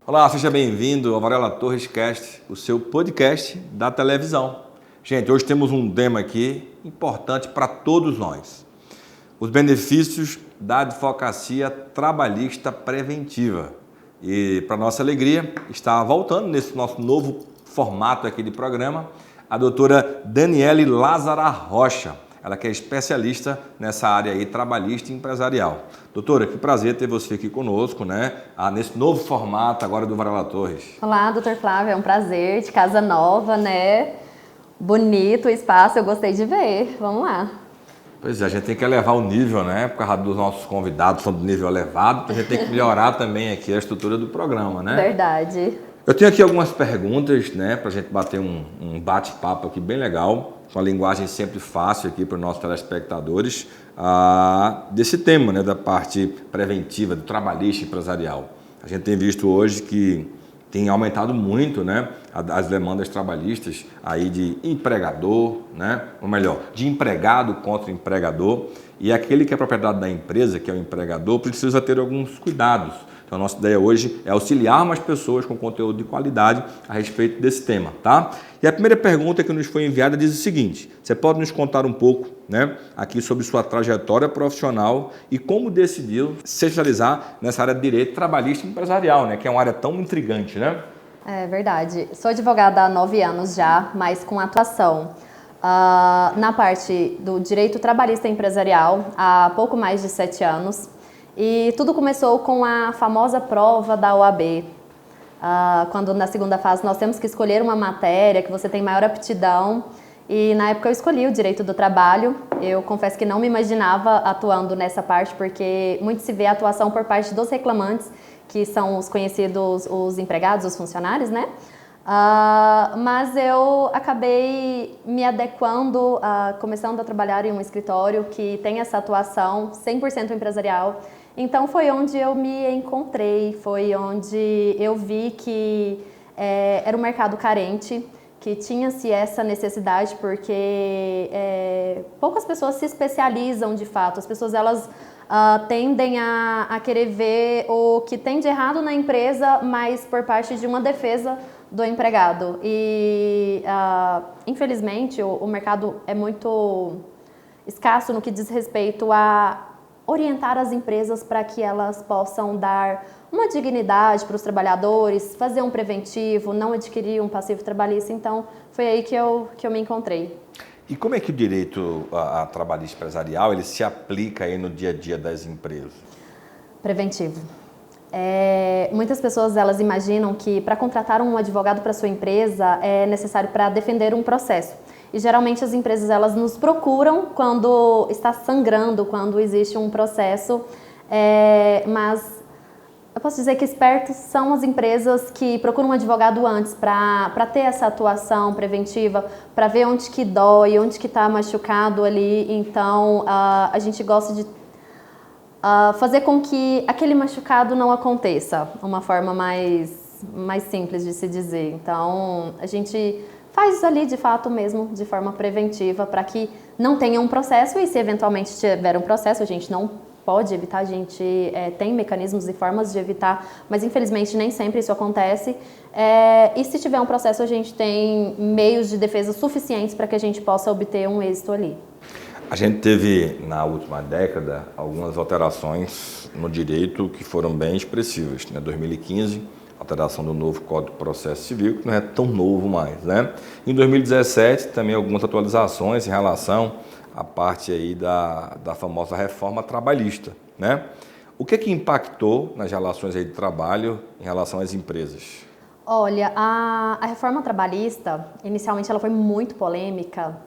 Olá, seja bem-vindo ao Varela Torres Cast, o seu podcast da televisão. Gente, hoje temos um tema aqui importante para todos nós. Os benefícios da advocacia trabalhista preventiva. E, para nossa alegria, está voltando nesse nosso novo formato aqui de programa, a doutora Daniele Lázara Rocha. Ela que é especialista nessa área aí, trabalhista e empresarial. Doutora, que prazer ter você aqui conosco, né? Nesse novo formato agora do Varela Torres. Olá, doutor Flávio, é um prazer, de casa nova, né? Bonito o espaço, eu gostei de ver. Vamos lá. Pois é, a gente tem que elevar o nível, né? Por causa dos nossos convidados, são do nível elevado, a gente tem que melhorar também aqui a estrutura do programa, né? Verdade. Eu tenho aqui algumas perguntas, né? Pra gente bater um bate-papo aqui bem legal, com a linguagem sempre fácil aqui para os nossos telespectadores, desse tema, né? Da parte preventiva, do trabalhista empresarial. A gente tem visto hoje que tem aumentado muito, né, as demandas trabalhistas aí de empregador, né, ou melhor, de empregado contra empregador, e aquele que é propriedade da empresa, que é o empregador, precisa ter alguns cuidados. Então, a nossa ideia hoje é auxiliar mais pessoas com conteúdo de qualidade a respeito desse tema, tá? E a primeira pergunta que nos foi enviada diz o seguinte: você pode nos contar um pouco, né, aqui sobre sua trajetória profissional e como decidiu se especializar nessa área de direito trabalhista e empresarial, né, que é uma área tão intrigante, né? É verdade. Sou advogada há 9 anos já, mas com atuação na parte do direito trabalhista e empresarial há pouco mais de 7 anos. E tudo começou com a famosa prova da OAB, quando na segunda fase nós temos que escolher uma matéria que você tem maior aptidão. E na época eu escolhi o direito do trabalho. Eu confesso que não me imaginava atuando nessa parte, porque muito se vê a atuação por parte dos reclamantes, que são os conhecidos, os empregados, os funcionários, né? Mas eu acabei me adequando, começando a trabalhar em um escritório que tem essa atuação 100% empresarial. Então foi onde eu me encontrei, foi onde eu vi que era um mercado carente, que tinha-se essa necessidade, porque poucas pessoas se especializam de fato. As pessoas elas tendem a querer ver o que tem de errado na empresa, mas por parte de uma defesa do empregado. E infelizmente o mercado é muito escasso no que diz respeito a orientar as empresas para que elas possam dar uma dignidade para os trabalhadores, fazer um preventivo, não adquirir um passivo trabalhista. Então, foi aí que eu me encontrei. E como é que o direito trabalhista empresarial ele se aplica aí no dia a dia das empresas? Preventivo. Muitas pessoas elas imaginam que para contratar um advogado para sua empresa é necessário para defender um processo. E geralmente as empresas elas nos procuram quando está sangrando, quando existe um processo, mas eu posso dizer que espertos são as empresas que procuram um advogado antes para ter essa atuação preventiva, para ver onde que dói, onde que está machucado ali. Então a gente gosta de fazer com que aquele machucado não aconteça, uma forma mais simples de se dizer. Então a gente faz isso ali de fato mesmo, de forma preventiva, para que não tenha um processo, e se eventualmente tiver um processo, a gente não pode evitar, a gente tem mecanismos e formas de evitar, mas infelizmente nem sempre isso acontece. E se tiver um processo, a gente tem meios de defesa suficientes para que a gente possa obter um êxito ali. A gente teve, na última década, algumas alterações no direito que foram bem expressivas. Em 2015, alteração do novo Código de Processo Civil, que não é tão novo mais, né? Em 2017, também algumas atualizações em relação à parte aí da famosa reforma trabalhista, né? O que impactou nas relações aí de trabalho em relação às empresas? Olha, a reforma trabalhista, inicialmente ela foi muito polêmica,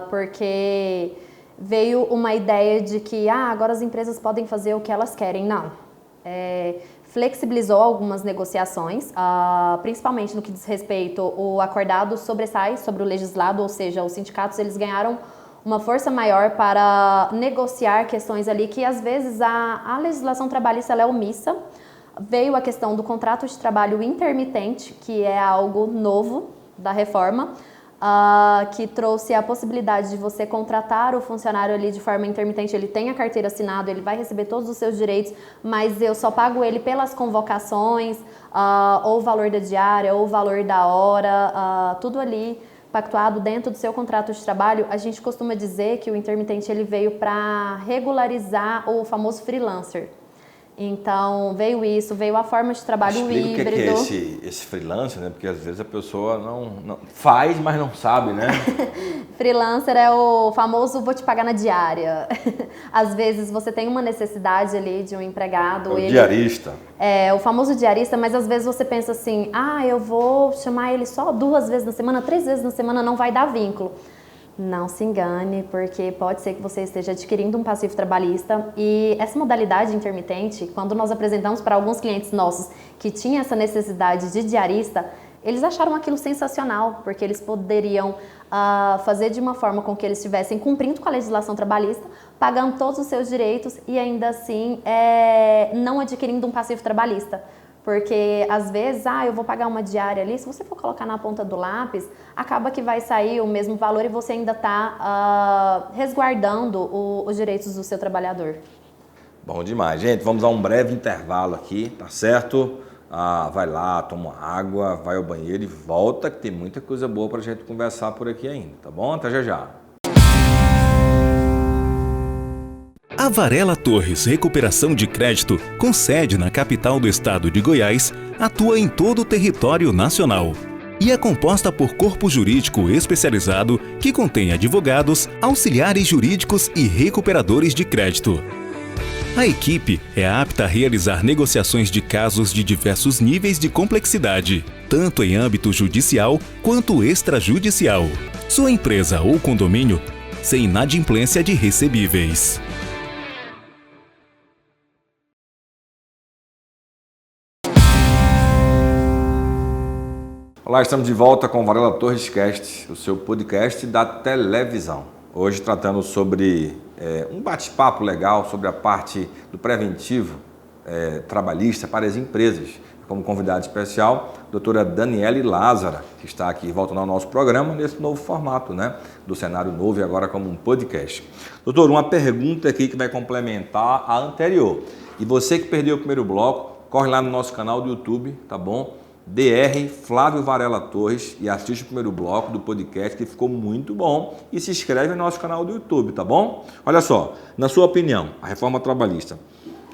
porque veio uma ideia de que agora as empresas podem fazer o que elas querem. Não. Flexibilizou algumas negociações, principalmente no que diz respeito o acordado sobressai sobre o legislado, ou seja, os sindicatos eles ganharam uma força maior para negociar questões ali que às vezes a legislação trabalhista ela é omissa. Veio a questão do contrato de trabalho intermitente, que é algo novo da reforma. que trouxe a possibilidade de você contratar o funcionário ali de forma intermitente. Ele tem a carteira assinada, ele vai receber todos os seus direitos, mas eu só pago ele pelas convocações, ou o valor da diária, ou o valor da hora, tudo ali pactuado dentro do seu contrato de trabalho. A gente costuma dizer que o intermitente ele veio para regularizar o famoso freelancer. Então, veio a forma de trabalho híbrido. Explica o que é esse freelancer, né? Porque às vezes a pessoa não faz, mas não sabe, né? Freelancer é o famoso vou te pagar na diária. Às vezes você tem uma necessidade ali de um empregado. Diarista. É, o famoso diarista, mas às vezes você pensa assim, eu vou chamar ele só 2 vezes na semana, 3 vezes na semana, não vai dar vínculo. Não se engane, porque pode ser que você esteja adquirindo um passivo trabalhista e essa modalidade intermitente, quando nós apresentamos para alguns clientes nossos que tinham essa necessidade de diarista, eles acharam aquilo sensacional, porque eles poderiam fazer de uma forma com que eles estivessem cumprindo com a legislação trabalhista, pagando todos os seus direitos e ainda assim não adquirindo um passivo trabalhista. Porque às vezes, eu vou pagar uma diária ali, se você for colocar na ponta do lápis, acaba que vai sair o mesmo valor e você ainda está resguardando os direitos do seu trabalhador. Bom demais, gente. Vamos dar um breve intervalo aqui, tá certo? Vai lá, toma água, vai ao banheiro e volta, que tem muita coisa boa pra gente conversar por aqui ainda, tá bom? Até já já. A Varela Torres Recuperação de Crédito, com sede na capital do estado de Goiás, atua em todo o território nacional e é composta por corpo jurídico especializado que contém advogados, auxiliares jurídicos e recuperadores de crédito. A equipe é apta a realizar negociações de casos de diversos níveis de complexidade, tanto em âmbito judicial quanto extrajudicial. Sua empresa ou condomínio sem inadimplência de recebíveis. Olá, estamos de volta com o Varela Torres Cast, o seu podcast da televisão. Hoje tratando sobre um bate-papo legal sobre a parte do preventivo trabalhista para as empresas. Como convidada especial, a doutora Daniele Lázara, que está aqui voltando ao nosso programa nesse novo formato, né? Do cenário novo e agora como um podcast. Doutor, uma pergunta aqui que vai complementar a anterior. E você que perdeu o primeiro bloco, corre lá no nosso canal do YouTube, tá bom? DR Flávio Varela Torres e assiste o primeiro bloco do podcast que ficou muito bom e se inscreve no nosso canal do YouTube, tá bom? Olha só, na sua opinião, a reforma trabalhista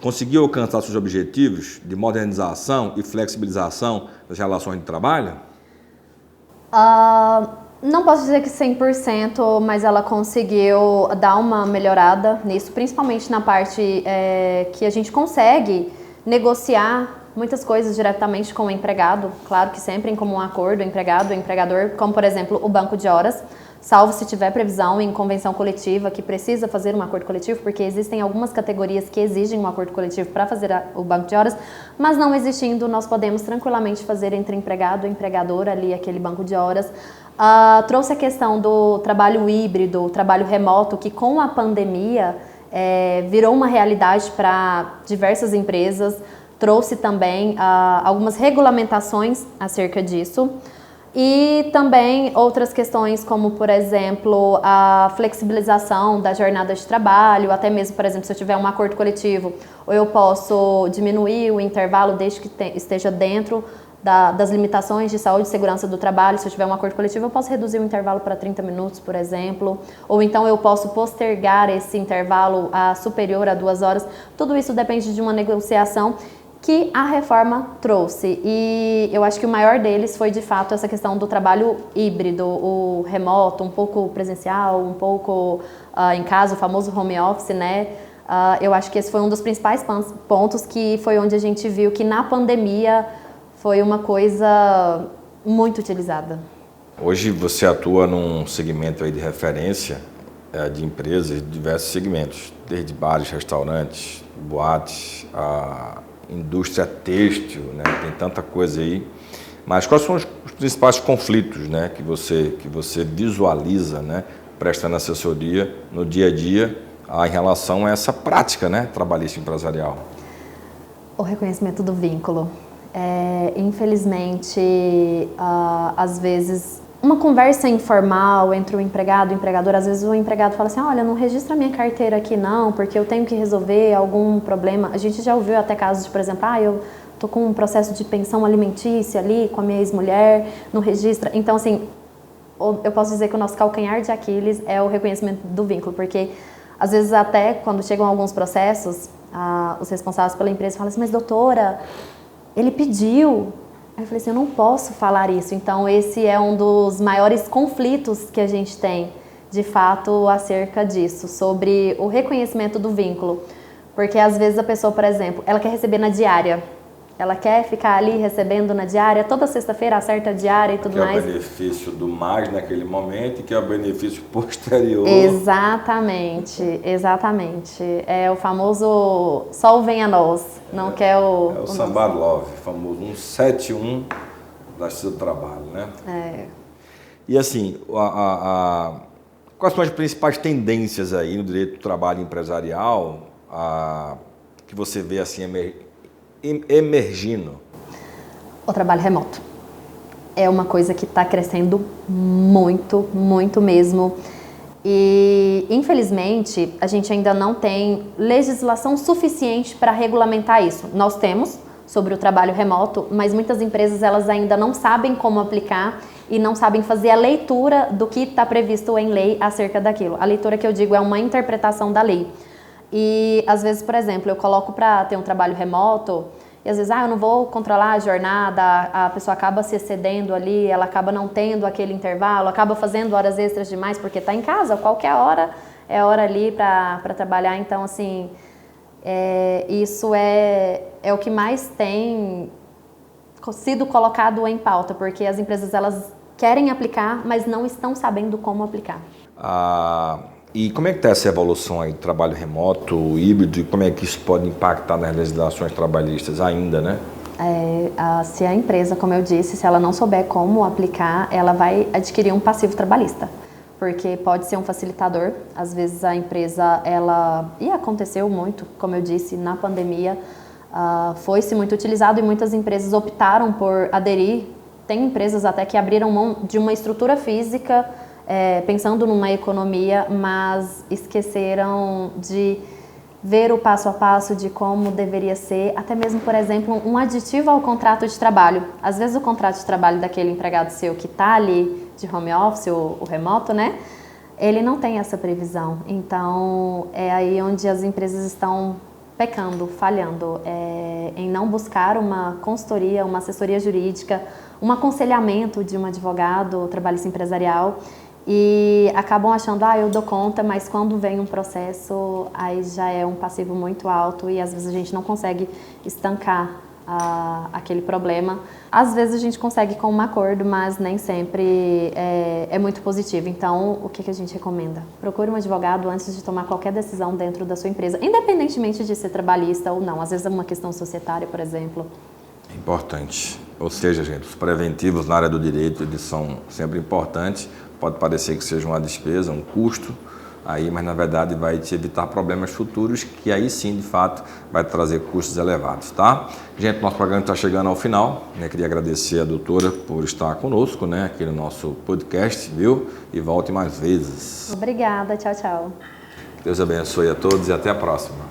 conseguiu alcançar seus objetivos de modernização e flexibilização das relações de trabalho? Não posso dizer que 100%, mas ela conseguiu dar uma melhorada nisso, principalmente na parte que a gente consegue negociar muitas coisas diretamente com o empregado, claro que sempre em comum acordo, empregado e empregador, como por exemplo o banco de horas, salvo se tiver previsão em convenção coletiva que precisa fazer um acordo coletivo, porque existem algumas categorias que exigem um acordo coletivo para fazer o banco de horas, mas não existindo, nós podemos tranquilamente fazer entre empregado e empregador ali aquele banco de horas. Trouxe a questão do trabalho híbrido, o trabalho remoto, que com a pandemia virou uma realidade para diversas empresas. Trouxe também algumas regulamentações acerca disso e também outras questões como, por exemplo, a flexibilização da jornada de trabalho, até mesmo, por exemplo, se eu tiver um acordo coletivo, ou eu posso diminuir o intervalo desde que esteja dentro das limitações de saúde e segurança do trabalho. Se eu tiver um acordo coletivo, eu posso reduzir o intervalo para 30 minutos, por exemplo, ou então eu posso postergar esse intervalo superior a 2 horas. Tudo isso depende de uma negociação que a reforma trouxe, e eu acho que o maior deles foi de fato essa questão do trabalho híbrido, o remoto, um pouco presencial, um pouco em casa, o famoso home office, né? Eu acho que esse foi um dos principais pontos, que foi onde a gente viu que na pandemia foi uma coisa muito utilizada. Hoje você atua num segmento aí de referência de empresas de diversos segmentos, desde bares, restaurantes, boates, indústria têxtil, né? Tem tanta coisa aí. Mas quais são os principais conflitos, né, que você visualiza, né, prestando assessoria no dia a dia em relação a essa prática, né, trabalhista empresarial? O reconhecimento do vínculo. Infelizmente, às vezes uma conversa informal entre o empregado e o empregador. Às vezes o empregado fala assim, olha, não registra minha carteira aqui não, porque eu tenho que resolver algum problema. A gente já ouviu até casos de, por exemplo, eu tô com um processo de pensão alimentícia ali com a minha ex-mulher, não registra. Então, assim, eu posso dizer que o nosso calcanhar de Aquiles é o reconhecimento do vínculo, porque às vezes até quando chegam alguns processos, os responsáveis pela empresa falam assim, mas doutora, ele pediu. Aí eu falei assim, eu não posso falar isso. Então esse é um dos maiores conflitos que a gente tem, de fato, acerca disso, sobre o reconhecimento do vínculo. Porque às vezes a pessoa, por exemplo, ela quer receber na diária. Ela quer ficar ali recebendo na diária, toda sexta-feira acerta a diária e tudo mais. Que é o benefício do mais naquele momento e que é o benefício posterior. Exatamente, exatamente. É o famoso sol vem a nós, não quer o... É o samba love, famoso 171 da Justiça do Trabalho, né? E assim, quais são as principais tendências aí no direito do trabalho empresarial que você vê assim emergindo? O trabalho remoto é uma coisa que está crescendo muito, muito mesmo. E, infelizmente, a gente ainda não tem legislação suficiente para regulamentar isso. Nós temos sobre o trabalho remoto, mas muitas empresas elas ainda não sabem como aplicar e não sabem fazer a leitura do que está previsto em lei acerca daquilo. A leitura que eu digo é uma interpretação da lei. E, às vezes, por exemplo, eu coloco para ter um trabalho remoto e, às vezes, eu não vou controlar a jornada, a pessoa acaba se excedendo ali, ela acaba não tendo aquele intervalo, acaba fazendo horas extras demais porque está em casa, qualquer hora é hora ali para trabalhar. Então, assim, isso é o que mais tem sido colocado em pauta, porque as empresas elas querem aplicar, mas não estão sabendo como aplicar. E como é que está essa evolução aí do trabalho remoto, híbrido, e como é que isso pode impactar nas legislações trabalhistas ainda, né? Se a empresa, como eu disse, se ela não souber como aplicar, ela vai adquirir um passivo trabalhista, porque pode ser um facilitador. Às vezes a empresa, e aconteceu muito, como eu disse, na pandemia, foi-se muito utilizado e muitas empresas optaram por aderir. Tem empresas até que abriram mão de uma estrutura física, pensando numa economia, mas esqueceram de ver o passo a passo de como deveria ser, até mesmo, por exemplo, um aditivo ao contrato de trabalho. Às vezes o contrato de trabalho daquele empregado seu que está ali de home office, o remoto, né? Ele não tem essa previsão. Então, é aí onde as empresas estão pecando, falhando, em não buscar uma consultoria, uma assessoria jurídica, um aconselhamento de um advogado trabalhista empresarial, e acabam achando, eu dou conta, mas quando vem um processo, aí já é um passivo muito alto e às vezes a gente não consegue estancar aquele problema. Às vezes a gente consegue com um acordo, mas nem sempre é muito positivo. Então, o que a gente recomenda? Procure um advogado antes de tomar qualquer decisão dentro da sua empresa, independentemente de ser trabalhista ou não. Às vezes é uma questão societária, por exemplo. Importante. Ou seja, gente, os preventivos na área do direito, eles são sempre importantes. Pode parecer que seja uma despesa, um custo, mas na verdade vai te evitar problemas futuros, que aí sim, de fato, vai trazer custos elevados, tá? Gente, nosso programa está chegando ao final, né? Queria agradecer a doutora por estar conosco, né? Aqui no nosso podcast, viu? E volte mais vezes. Obrigada, tchau, tchau. Deus abençoe a todos e até a próxima.